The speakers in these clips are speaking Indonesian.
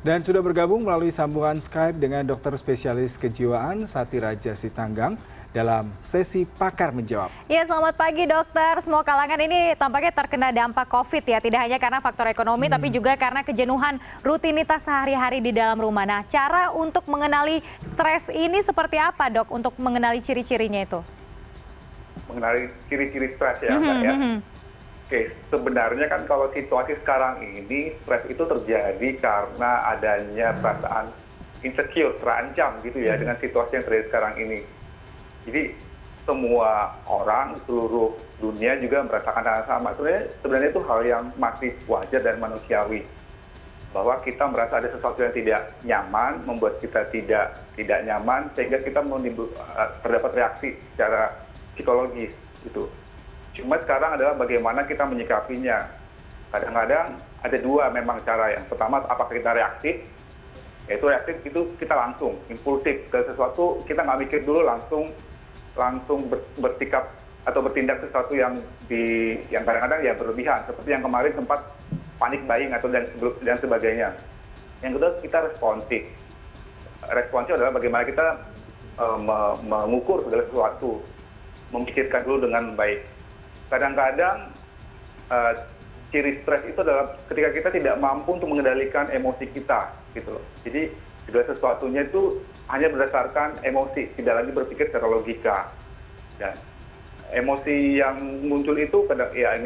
Dan sudah bergabung melalui sambungan Skype dengan dokter spesialis kejiwaan Sati Raja Sitanggang dalam sesi Pakar Menjawab. Ya, selamat pagi dokter. Semua kalangan ini tampaknya terkena dampak COVID ya. Tidak hanya karena faktor ekonomi, tapi juga karena kejenuhan rutinitas sehari-hari di dalam rumah. Nah, cara untuk mengenali stres ini seperti apa dok? Untuk mengenali ciri-cirinya itu? Mengenali ciri-ciri stres ya Mbak ya? Oke, sebenarnya kan kalau situasi sekarang ini, stres itu terjadi karena adanya perasaan insecure, terancam gitu ya dengan situasi yang terjadi sekarang ini. Jadi semua orang, seluruh dunia juga merasakan hal yang sama. Sebenarnya itu hal yang masih wajar dan manusiawi. Bahwa kita merasa ada sesuatu yang tidak nyaman, membuat kita tidak nyaman, sehingga kita terdapat reaksi secara psikologis gitu. Cuma sekarang adalah bagaimana kita menyikapinya. Kadang-kadang ada dua memang cara. Yang pertama, apakah kita reaktif? Yaitu reaktif itu kita langsung, impulsif ke sesuatu, kita nggak mikir dulu, langsung bersikap atau bertindak sesuatu yang kadang-kadang ya berlebihan. Seperti yang kemarin sempat panik buying atau dan sebagainya. Yang kedua, kita responsif. Responsif adalah bagaimana kita mengukur segala sesuatu, memikirkan dulu dengan baik. Kadang-kadang ciri stres itu adalah ketika kita tidak mampu untuk mengendalikan emosi kita gitu loh. Jadi segala sesuatunya itu hanya berdasarkan emosi, tidak lagi berpikir secara logika. Dan emosi yang muncul itu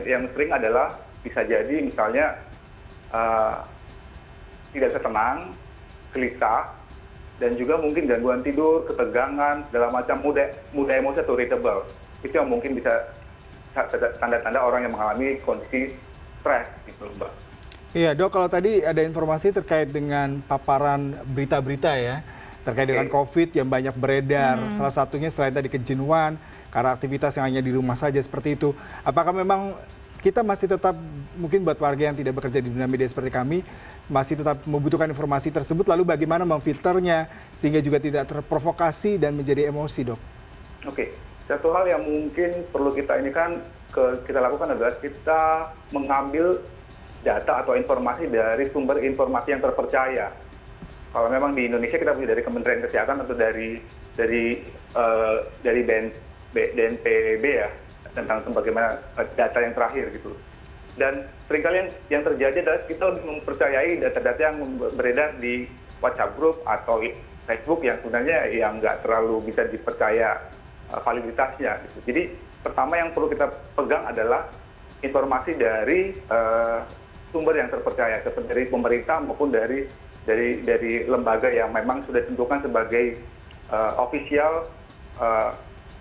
yang sering adalah bisa jadi misalnya tidak bisa tenang, gelisah, dan juga mungkin gangguan tidur, ketegangan, segala macam mudah emosi atau irritable. Itu yang mungkin bisa tanda-tanda orang yang mengalami kondisi stres gitu Mbak. Iya dok, kalau tadi ada informasi terkait dengan paparan berita-berita ya, terkait dengan COVID yang banyak beredar, salah satunya selain tadi kejenuhan, karena aktivitas yang hanya di rumah saja seperti itu. Apakah memang kita masih tetap, mungkin buat warga yang tidak bekerja di dunia media seperti kami, masih tetap membutuhkan informasi tersebut, lalu bagaimana memfilternya sehingga juga tidak terprovokasi dan menjadi emosi dok? Oke. Satu hal yang mungkin perlu kita lakukan adalah kita mengambil data atau informasi dari sumber informasi yang terpercaya. Kalau memang di Indonesia kita punya dari Kementerian Kesehatan atau dari BNPB ya, tentang bagaimana data yang terakhir gitu. Dan seringkali yang terjadi adalah kita lebih mempercayai data-data yang beredar di WhatsApp group atau Facebook yang sebenarnya yang nggak terlalu bisa dipercaya validitasnya. Gitu. Jadi pertama yang perlu kita pegang adalah informasi dari sumber yang terpercaya, seperti dari pemerintah maupun dari lembaga yang memang sudah ditentukan sebagai ofisial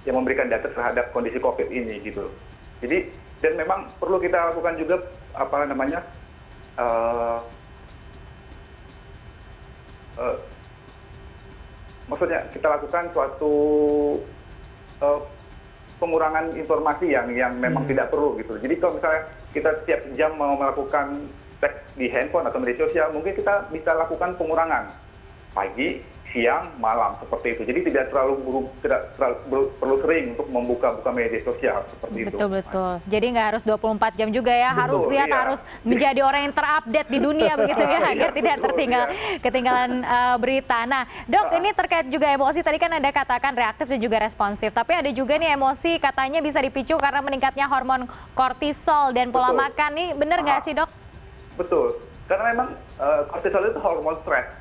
yang memberikan data terhadap kondisi COVID ini gitu. Jadi dan memang perlu kita lakukan juga maksudnya kita lakukan suatu pengurangan informasi yang memang tidak perlu gitu. Jadi kalau misalnya kita setiap jam mau melakukan cek di handphone atau media sosial, mungkin kita bisa lakukan pengurangan pagi, siang, malam seperti itu. Jadi tidak terlalu perlu sering untuk membuka media sosial seperti itu. Betul. Jadi nggak harus 24 jam juga ya. Betul, harus menjadi orang yang terupdate di dunia begitu ya, agar tidak ketinggalan berita. Nah, dok, ini terkait juga emosi. Tadi kan Anda katakan reaktif dan juga responsif. Tapi ada juga nih emosi katanya bisa dipicu karena meningkatnya hormon kortisol dan pola makan. Nih benar nggak sih dok? Betul. Karena memang kortisol itu hormon stres.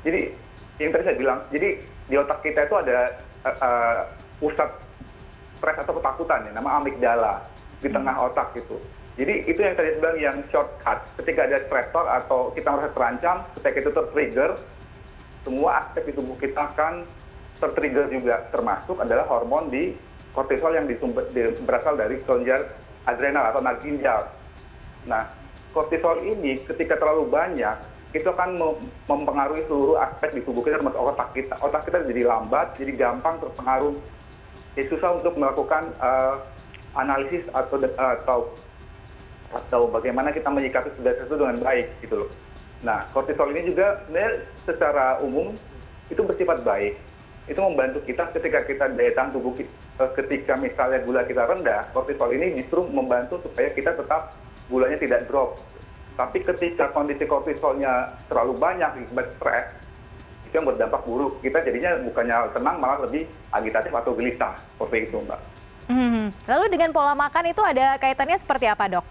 Jadi yang tadi saya bilang, jadi di otak kita itu ada pusat stres atau ketakutan ya, nama amigdala di tengah otak gitu. Jadi itu yang tadi saya bilang yang shortcut. Ketika ada stresor atau kita merasa terancam, ketika itu tertrigger, semua aspek di tubuh kita akan tertrigger juga, termasuk adalah hormon di kortisol yang berasal dari kelenjar adrenal atau ginjal. Nah, kortisol ini ketika terlalu banyak itu akan mempengaruhi seluruh aspek di tubuh kita termasuk otak kita. Otak kita jadi lambat, jadi gampang terpengaruh. Jadi susah untuk melakukan analisis atau bagaimana kita menyikapi sesuatu dengan baik gitu loh. Nah, kortisol ini juga sebenarnya secara umum itu bersifat baik. Itu membantu kita ketika kita daya tahan tubuh ketika misalnya gula kita rendah, kortisol ini justru membantu supaya kita tetap gulanya tidak drop. Tapi ketika kondisi kortisolnya terlalu banyak akibat stres, itu yang berdampak buruk. Kita jadinya bukannya tenang, malah lebih agitatif atau gelisah. Seperti itu, Mbak. Lalu dengan pola makan itu ada kaitannya seperti apa, Dok?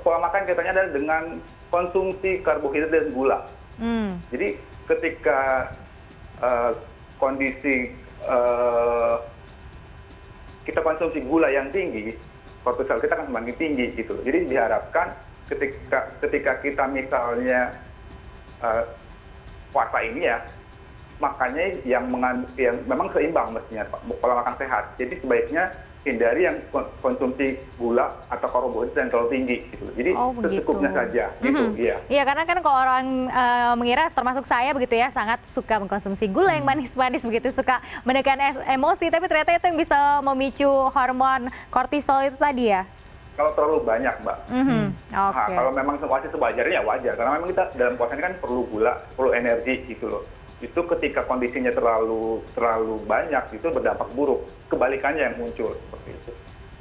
Pola makan kaitannya adalah dengan konsumsi karbohidrat dan gula. Jadi ketika kondisi kita konsumsi gula yang tinggi, kortisol kita akan semakin tinggi gitu. Jadi diharapkan ketika kita misalnya puasa ini ya, makannya yang memang seimbang mestinya, pola makan sehat. Jadi sebaiknya hindari yang konsumsi gula atau karbohidrat yang terlalu tinggi gitu. Jadi secukupnya saja gitu. Iya. Iya, karena kan kalau orang mengira, termasuk saya begitu ya, sangat suka mengkonsumsi gula yang manis-manis begitu, suka menekan emosi, tapi ternyata itu yang bisa memicu hormon kortisol itu tadi ya. Kalau terlalu banyak, Mbak. Oke. Kalau memang masih sewajarnya ya wajar, karena memang kita dalam puasa ini kan perlu gula, perlu energi gitu loh. Itu ketika kondisinya terlalu banyak itu berdampak buruk. Kebalikannya yang muncul seperti itu.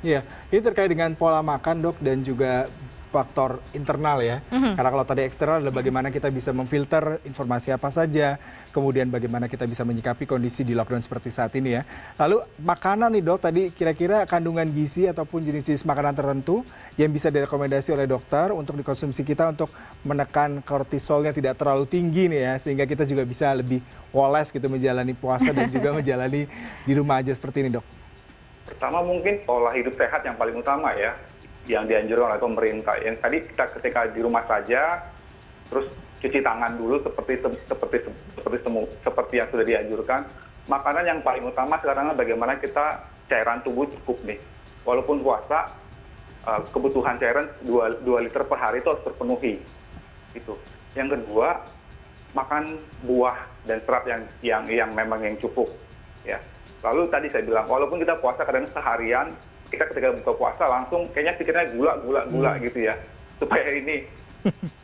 Iya, ini terkait dengan pola makan, Dok, dan juga faktor internal ya. Karena kalau tadi eksternal adalah bagaimana kita bisa memfilter informasi apa saja, kemudian bagaimana kita bisa menyikapi kondisi di lockdown seperti saat ini ya. Lalu makanan nih, Dok, tadi kira-kira kandungan gizi ataupun jenis-jenis makanan tertentu yang bisa direkomendasi oleh dokter untuk dikonsumsi kita untuk menekan kortisolnya tidak terlalu tinggi nih ya, sehingga kita juga bisa lebih woles gitu menjalani puasa dan juga menjalani di rumah aja seperti ini, Dok. Pertama mungkin pola hidup sehat yang paling utama ya, yang dianjurkan oleh pemerintah. Yang tadi kita ketika di rumah saja, terus cuci tangan dulu seperti yang sudah dianjurkan. Makanan yang paling utama sekarang bagaimana kita cairan tubuh cukup nih. Walaupun puasa, kebutuhan cairan 2 liter per hari itu harus terpenuhi. Itu. Yang kedua, makan buah dan serat yang memang yang cukup. Ya. Lalu tadi saya bilang, walaupun kita puasa kadang seharian, kita ketika buka puasa langsung kayaknya pikirnya gula gitu ya, supaya ini.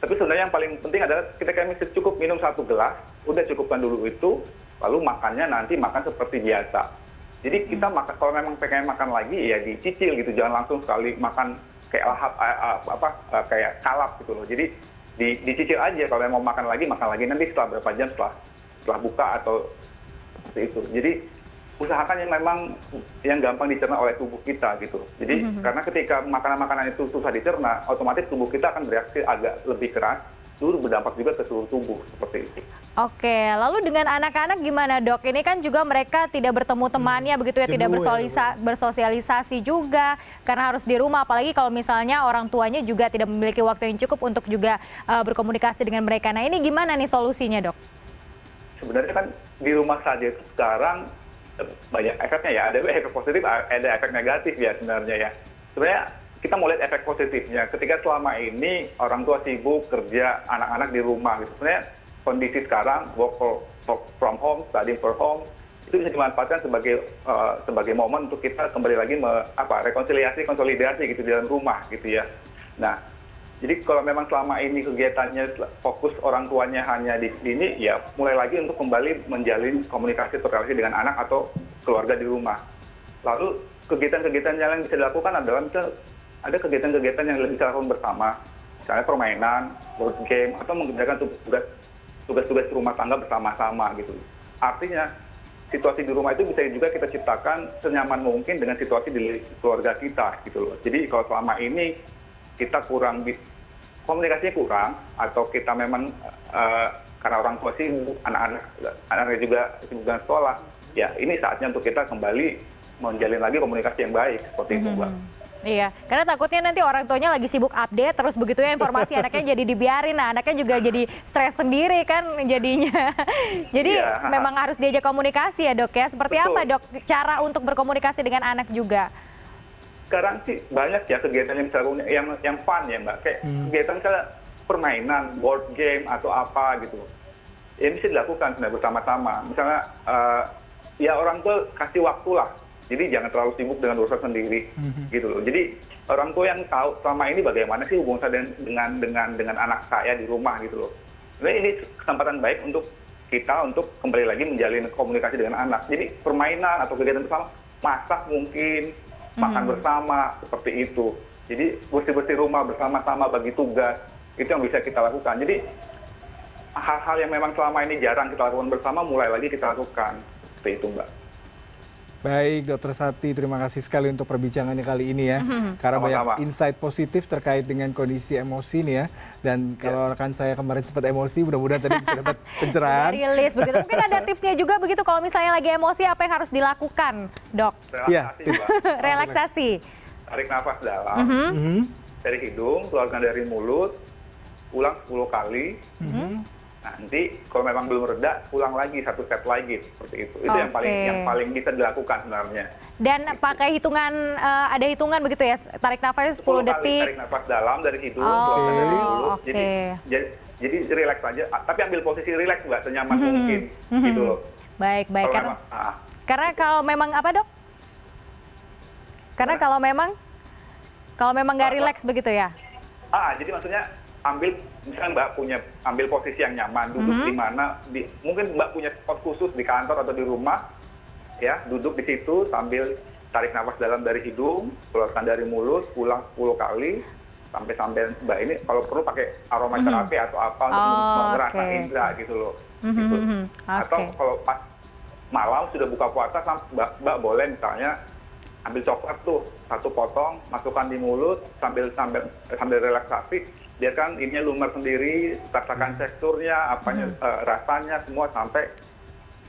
Tapi sebenarnya yang paling penting adalah ketika cukup minum 1 gelas, udah cukupkan dulu itu, lalu makannya nanti makan seperti biasa. Jadi kita makan, kalau memang pengen makan lagi ya dicicil gitu, jangan langsung sekali makan kayak lahap kayak kalap gitu loh. Jadi dicicil aja, kalau mau makan lagi nanti setelah berapa jam setelah buka atau seperti itu. Jadi usahakan yang memang yang gampang dicerna oleh tubuh kita gitu. Jadi karena ketika makanan-makanan itu susah dicerna, otomatis tubuh kita akan bereaksi agak lebih keras, itu berdampak juga ke seluruh tubuh seperti itu. Oke, lalu dengan anak-anak gimana, Dok? Ini kan juga mereka tidak bertemu temannya begitu ya, tidak bersosialisasi juga karena harus di rumah. Apalagi kalau misalnya orang tuanya juga tidak memiliki waktu yang cukup untuk juga berkomunikasi dengan mereka. Nah, ini gimana nih solusinya, Dok? Sebenarnya kan di rumah saja itu sekarang banyak efeknya ya, ada efek positif, ada efek negatif ya sebenarnya ya. Sebenarnya kita mau lihat efek positifnya. Ketika selama ini orang tua sibuk kerja, anak-anak di rumah gitu. Sebenarnya kondisi sekarang work from home, study from home itu bisa dimanfaatkan sebagai momen untuk kita kembali lagi rekonsiliasi, konsolidasi gitu di dalam rumah gitu ya. Nah, jadi kalau memang selama ini kegiatannya fokus orang tuanya hanya di sini, ya mulai lagi untuk kembali menjalin komunikasi atau relasi dengan anak atau keluarga di rumah. Lalu kegiatan-kegiatan yang bisa dilakukan adalah misalnya ada kegiatan-kegiatan yang bisa dilakukan bersama, misalnya permainan, board game, atau mengerjakan tugas-tugas rumah tangga bersama-sama gitu. Artinya situasi di rumah itu bisa juga kita ciptakan senyaman mungkin dengan situasi di keluarga kita gitu loh. Jadi kalau selama ini kita komunikasinya kurang, atau kita memang karena orang tua sibuk, anak-anaknya juga sibuk dengan sekolah, ya ini saatnya untuk kita kembali menjalin lagi komunikasi yang baik seperti itu, Mbak. Iya, karena takutnya nanti orang tuanya lagi sibuk update, terus begitu ya informasi anaknya jadi dibiarin, nah anaknya juga jadi stres sendiri kan jadinya. Jadi memang harus diajak komunikasi ya, Dok ya. Seperti apa, Dok, cara untuk berkomunikasi dengan anak juga? Sekarang sih banyak ya kegiatan yang fun ya, Mbak. Kayak kegiatan misalnya permainan, board game atau apa gitu. Ini bisa dilakukan sebenarnya bersama-sama. Misalnya ya orang tua kasih waktu lah. Jadi jangan terlalu sibuk dengan urusan sendiri gitu loh. Jadi orang tua yang tahu selama ini bagaimana sih hubungan saya dengan anak saya di rumah gitu loh. Sebenarnya ini kesempatan baik untuk kita untuk kembali lagi menjalin komunikasi dengan anak. Jadi permainan atau kegiatan bersama, masak mungkin, makan bersama seperti itu. Jadi bersih-bersih rumah bersama-sama, bagi tugas Itu yang bisa kita lakukan. Jadi hal-hal yang memang selama ini jarang kita lakukan bersama, mulai lagi kita lakukan. Seperti itu, Mbak. Baik, Dokter Sati, terima kasih sekali untuk perbincangannya kali ini ya. Karena Sama-sama. banyak insight positif terkait dengan kondisi emosi nih ya. Dan kalau rekan saya kemarin sempat emosi, mudah-mudahan tadi bisa dapat pencerahan. Rilis begitu. Mungkin ada tipsnya juga begitu kalau misalnya lagi emosi apa yang harus dilakukan, Dok? Iya, Relaksasi, Mbak. Relaksasi. Tarik nafas dalam Mhm. dari hidung, keluarkan dari mulut, ulang 10 kali. Nanti kalau memang belum reda, ulang lagi 1 set lagi seperti itu. Itu yang paling bisa dilakukan sebenarnya. Dan pakai hitungan, ada hitungan begitu ya, tarik nafas 10 kali detik. tarik nafas dalam dari hidung, keluarkan dari mulut. Oke. Jadi relax aja, tapi ambil posisi relax Mbak, senyaman mungkin gitu loh. Baik. Kalau Karena kalau memang apa, Dok? Karena kalau memang nggak rileks begitu ya? Jadi maksudnya misalnya Mbak ambil posisi yang nyaman, duduk di mana, mungkin Mbak punya spot khusus di kantor atau di rumah, ya, duduk di situ sambil tarik nafas dalam dari hidung, keluarkan dari mulut, ulang 10 kali, sampai Mbak ini kalau perlu pakai aromaterapi atau apa untuk mengerasa indera gitu loh. Gitu. Atau kalau pas malam sudah buka puasa, Mbak boleh misalnya ambil coklat tuh 1 potong, masukkan di mulut sambil relaksasi, biarkan ininya lumer sendiri, rasakan teksturnya, rasanya semua sampai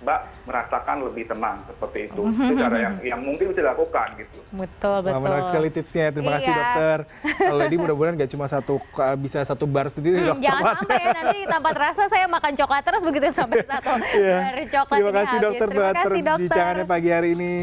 Mbak merasakan lebih tenang seperti itu. Itu cara yang mungkin bisa dilakukan gitu. Betul. Menarik sekali tipsnya. Terima kasih dokter. Kalau Lady mudah-mudahan nggak cuma bisa 1 bar sendiri dokter. Jangan sampai ya, nanti tanpa terasa saya makan coklat terus begitu sampai 1 bar coklat Terima kasih dokter buat perbincangannya pagi hari ini.